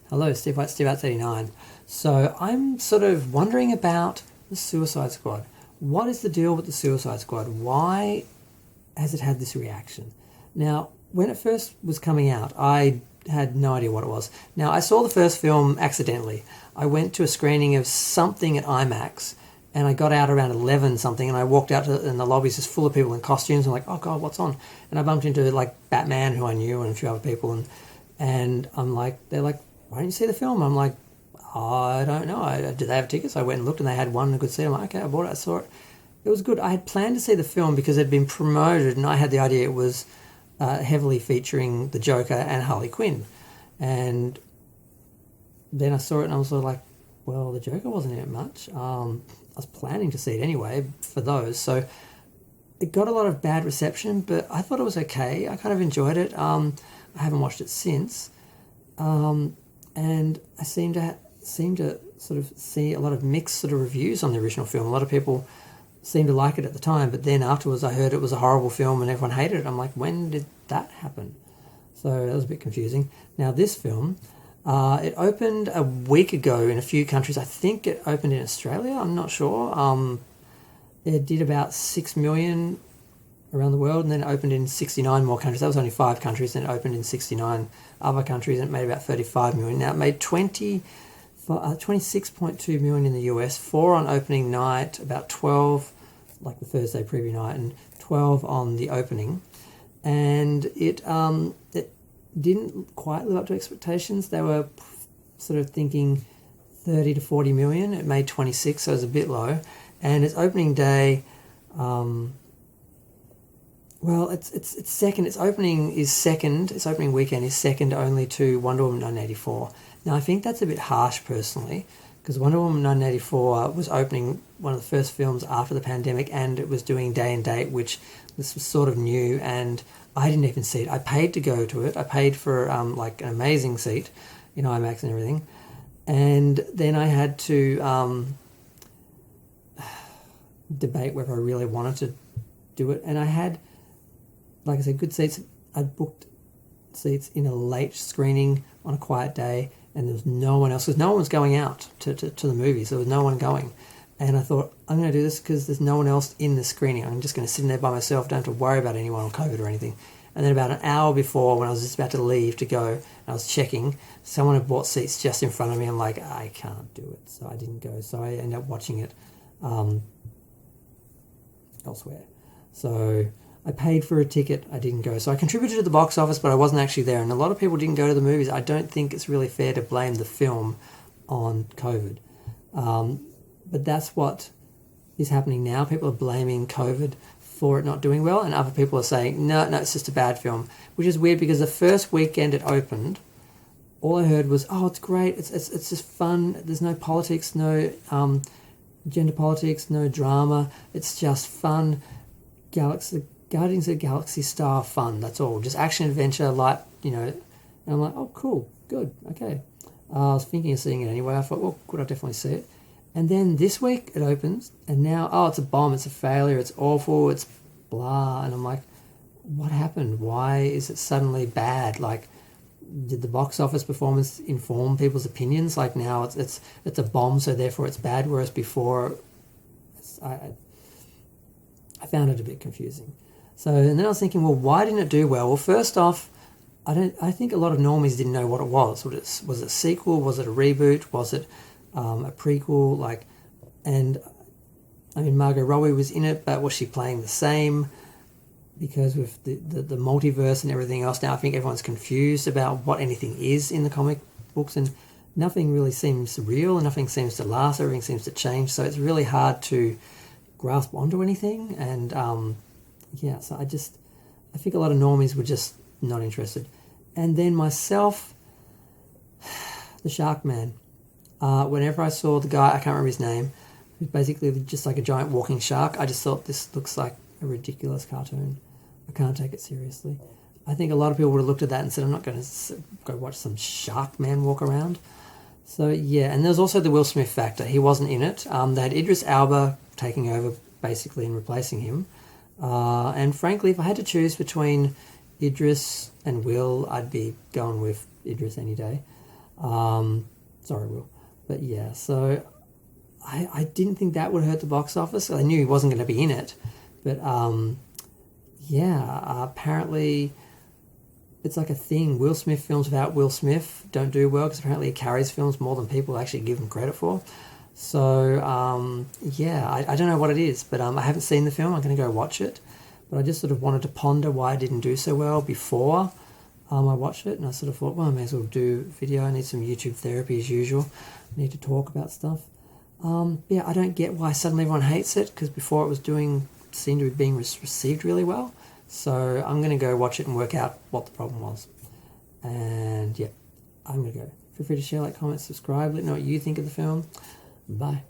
Hello, Steve White, Steve White's 89. So I'm sort of wondering about the Suicide Squad. What is the deal with the Suicide Squad? Why has it had this reaction? Now, when it first was coming out, I had no idea what it was. Now, I saw the first film accidentally. I went to a screening of something at IMAX, and I got out around 11 something, and I walked out and the lobby's just full of people in costumes. I'm like, oh God, what's on? And I bumped into like Batman, who I knew, and a few other people, and I'm like, they're like, why didn't you see the film? I'm like, I don't know. Did they have tickets? I went and looked, and they had one I could see. I'm like, okay, I bought it. I saw it. It was good. I had planned to see the film because it had been promoted, and I had the idea it was heavily featuring the Joker and Harley Quinn. And then I saw it, and I was sort of like, well, the Joker wasn't in it much. I was planning to see it anyway for those. So it got a lot of bad reception, but I thought it was okay. I kind of enjoyed it. I haven't watched it since. And I seem to sort of see a lot of mixed sort of reviews on the original film. A lot of people seemed to like it at the time, but then afterwards I heard it was a horrible film and everyone hated it. I'm like, when did that happen? So that was a bit confusing. Now this film, it opened a week ago in a few countries. I think it opened in Australia, I'm not sure. It did about 6 million around the world, and then it opened in 69 more countries. That was only 5 countries, and it opened in 69 other countries, and it made about 35 million. Now it made 26.2 million in the US, 4 on opening night, about 12 like the Thursday preview night, and 12 on the opening. And it didn't quite live up to expectations. They were sort of thinking 30 to 40 million. It made 26, so it was a bit low. And its opening day, it's second. Its opening is second. Its opening weekend is second only to Wonder Woman 1984. Now, I think that's a bit harsh, personally, because Wonder Woman 1984 was opening one of the first films after the pandemic, and it was doing day and date, which this was sort of new, and I didn't even see it. I paid to go to it. I paid for like an amazing seat in IMAX and everything, and then I had to debate whether I really wanted to do it, and I had, like I said, good seats. I booked seats in a late screening on a quiet day, and there was no one else, because no one was going out to the movies. There was no one going. And I thought, I'm going to do this because there's no one else in the screening. I'm just going to sit in there by myself, don't have to worry about anyone on COVID or anything. And then about an hour before, when I was just about to leave to go, and I was checking, someone had bought seats just in front of me. I'm like, I can't do it. So I didn't go. So I ended up watching it elsewhere. So I paid for a ticket. I didn't go. So I contributed to the box office, but I wasn't actually there. And a lot of people didn't go to the movies. I don't think it's really fair to blame the film on COVID. But that's what is happening now. People are blaming COVID for it not doing well, and other people are saying, no, it's just a bad film, which is weird because the first weekend it opened, all I heard was, oh, it's great, it's just fun, there's no politics, no gender politics, no drama, it's just fun, Guardians of the Galaxy style fun, that's all, just action, adventure, light, and I'm like, oh, cool, good, okay. I was thinking of seeing it anyway. I thought, well, good, I'll definitely see it. And then this week it opens, and now, oh, it's a bomb, it's a failure, it's awful, it's blah. And I'm like, what happened? Why is it suddenly bad? Like, did the box office performance inform people's opinions? Like, now it's a bomb, so therefore it's bad, whereas before, I found it a bit confusing. So, and then I was thinking, well, why didn't it do well? Well, first off, I think a lot of normies didn't know what it was. Was it a sequel? Was it a reboot? Was it a prequel? Margot Robbie was in it, but was she playing the same? Because with the multiverse and everything else, now I think everyone's confused about what anything is in the comic books, and nothing really seems real, and nothing seems to last, everything seems to change, so it's really hard to grasp onto anything, and so I think a lot of normies were just not interested. And then myself, the Shark Man, whenever I saw the guy, I can't remember his name, who's basically just like a giant walking shark, I just thought, this looks like a ridiculous cartoon. I can't take it seriously. I think a lot of people would have looked at that and said, I'm not going to go watch some shark man walk around. So yeah, and there's also the Will Smith factor. He wasn't in it. They had Idris Elba taking over basically and replacing him. And frankly, if I had to choose between Idris and Will, I'd be going with Idris any day. Sorry, Will. But yeah, so I didn't think that would hurt the box office. I knew he wasn't going to be in it. But apparently it's like a thing. Will Smith films without Will Smith don't do well because apparently he carries films more than people actually give him credit for. So, I don't know what it is, but I haven't seen the film. I'm going to go watch it. But I just sort of wanted to ponder why I didn't do so well before I watched it. And I sort of thought, well, I may as well do video. I need some YouTube therapy as usual. I need to talk about stuff. I don't get why suddenly everyone hates it, because before it seemed to be being received really well. So I'm going to go watch it and work out what the problem was. And yeah, I'm going to go. Feel free to share, like, comment, subscribe. Let me know what you think of the film. Bye.